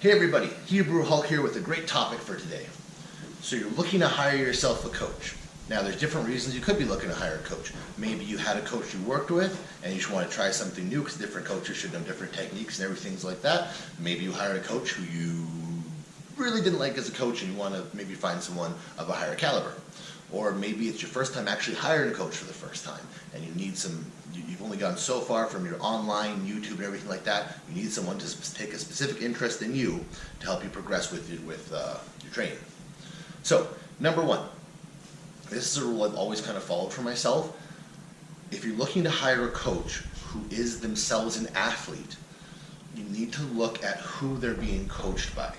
Hey everybody, Hebrew Hulk here with a great topic for today. So you're looking to hire yourself a coach. Now there's different reasons you could be looking to hire a coach. Maybe you had a coach you worked with and you just want to try something new because different coaches should know different techniques and everything like that. Maybe you hired a coach who you really didn't like as a coach and you want to maybe find someone of a higher caliber. Or maybe it's your first time actually hiring a coach for the first time and you need you've only gone so far from your online, YouTube and everything like that. You need someone to take a specific interest in you to help you progress with your training. So, number one, this is a rule I've always kind of followed for myself. If you're looking to hire a coach who is themselves an athlete, you need to look at who they're being coached by.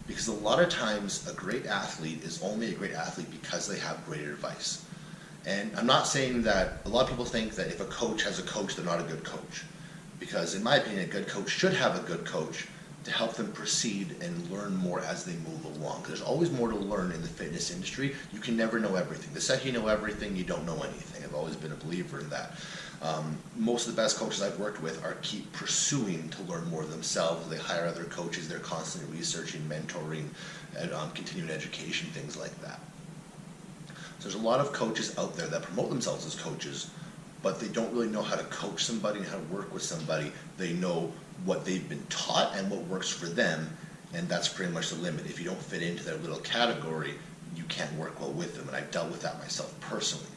Because a lot of times a great athlete is only a great athlete because they have great advice. And I'm not saying that, a lot of people think that if a coach has a coach, they're not a good coach. Because in my opinion, a good coach should have a good coach to help them proceed and learn more as they move along. There's always more to learn in the fitness industry. You can never know everything. The second you know everything, you don't know anything. I've always been a believer in that. Most of the best coaches I've worked with keep pursuing to learn more themselves. They hire other coaches. They're constantly researching, mentoring, and continuing education, things like that. So there's a lot of coaches out there that promote themselves as coaches, but they don't really know how to coach somebody and how to work with somebody. They know what they've been taught and what works for them, and that's pretty much the limit. If you don't fit into their little category, you can't work well with them, and I've dealt with that myself personally.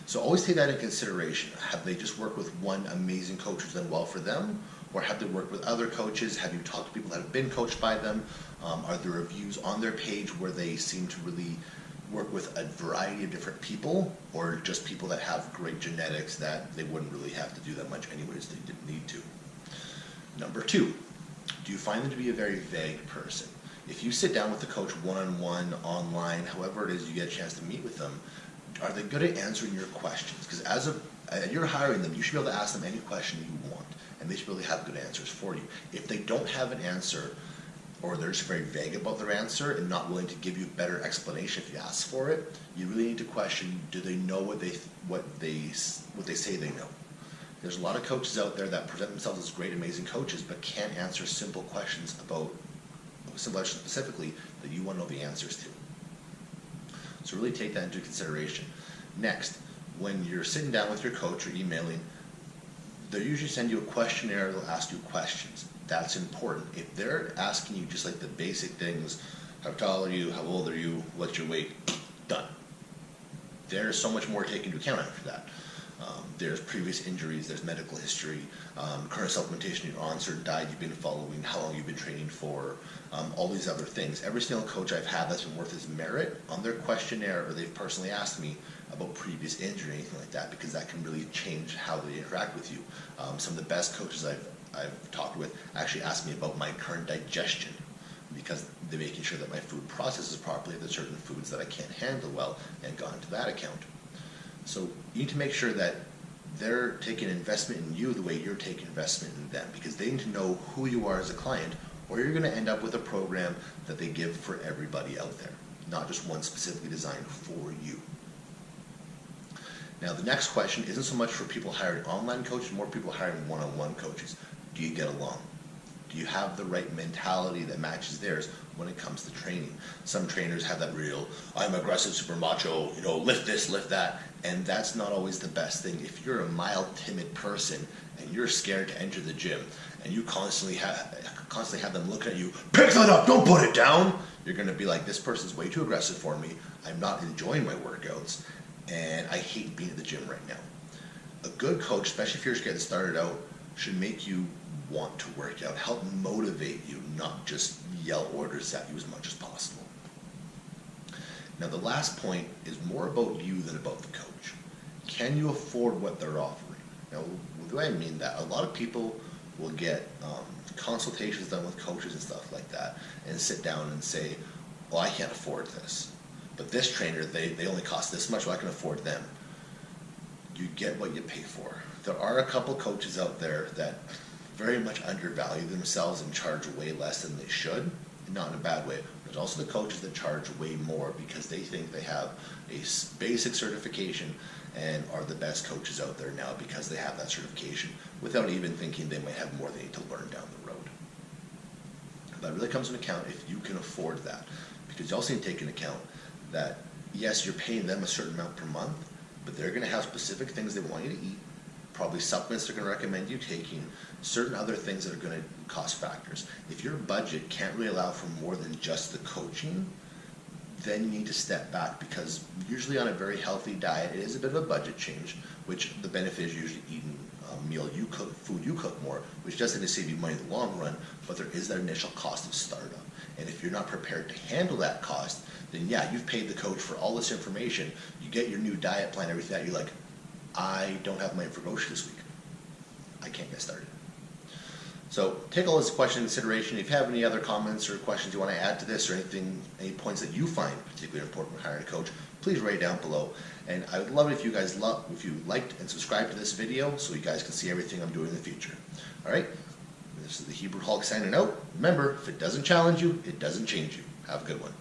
So always take that into consideration. Have they just worked with one amazing coach who's done well for them, or have they worked with other coaches? Have you talked to people that have been coached by them? Are there reviews on their page where they seem to really work with a variety of different people, or just people that have great genetics that they wouldn't really have to do that much anyways, they didn't need to. Number two, do you find them to be a very vague person? If you sit down with the coach one-on-one, online, however it is you get a chance to meet with them, are they good at answering your questions? Because as you're hiring them, you should be able to ask them any question you want, and they should really have good answers for you. If they don't have an answer, or they're just very vague about their answer and not willing to give you a better explanation if you ask for it, you really need to question, do they know what they say they know? There's a lot of coaches out there that present themselves as great, amazing coaches, but can't answer simple questions specifically that you want to know the answers to. So really take that into consideration. Next, when you're sitting down with your coach or emailing, they'll usually send you a questionnaire, they'll ask you questions. That's important. If they're asking you just like the basic things, how tall are you, how old are you, what's your weight, done. There's so much more taken into account after that. There's previous injuries, there's medical history, current supplementation you're on, certain diet you've been following, how long you've been training for, all these other things. Every single coach I've had that's been worth his merit on their questionnaire, or they've personally asked me about previous injury or anything like that, because that can really change how they interact with you. Some of the best coaches I've talked with actually asked me about my current digestion, because they're making sure that my food processes properly. There's certain foods that I can't handle well, and gone into that account. So you need to make sure that they're taking investment in you the way you're taking investment in them, because they need to know who you are as a client, or you're going to end up with a program that they give for everybody out there, not just one specifically designed for you. Now the next question isn't so much for people hiring online coaches, more people hiring one-on-one coaches. Do you get along? Do you have the right mentality that matches theirs when it comes to training? Some trainers have that real, I'm aggressive, super macho, lift this, lift that, and that's not always the best thing. If you're a mild, timid person and you're scared to enter the gym and you constantly have them looking at you, pick that up, don't put it down, you're going to be like, this person's way too aggressive for me, I'm not enjoying my workouts, and I hate being at the gym right now. A good coach, especially if you're just getting started out, should make you want to work out, help motivate you, not just yell orders at you as much as possible. Now the last point is more about you than about the coach. Can you afford what they're offering? Now, the way I mean that, a lot of people will get consultations done with coaches and stuff like that, and sit down and say, well, I can't afford this, but this trainer, they only cost this much, well, I can afford them. You get what you pay for. There are a couple coaches out there that very much undervalue themselves and charge way less than they should, not in a bad way. There's also the coaches that charge way more because they think they have a basic certification and are the best coaches out there now because they have that certification without even thinking they might have more they need to learn down the road. That really comes into account if you can afford that. Because you also need to take into account that, yes, you're paying them a certain amount per month, but they're going to have specific things they want you to eat, probably supplements they're going to recommend you taking, certain other things that are going to cost factors. If your budget can't really allow for more than just the coaching, then you need to step back, because usually on a very healthy diet, it is a bit of a budget change, which the benefit is usually eating meal you cook, food you cook more, which doesn't save you money in the long run, but there is that initial cost of startup. And if you're not prepared to handle that cost, then yeah, you've paid the coach for all this information, you get your new diet plan, everything that, you're like, I don't have money for groceries this week. I can't get started. So take all this question into consideration. If you have any other comments or questions you want to add to this, or anything, any points that you find particularly important when hiring a coach, please write it down below. And I would love it if you guys liked and subscribed to this video, so you guys can see everything I'm doing in the future. All right, this is the Hebrew Hulk signing out. Remember, if it doesn't challenge you, it doesn't change you. Have a good one.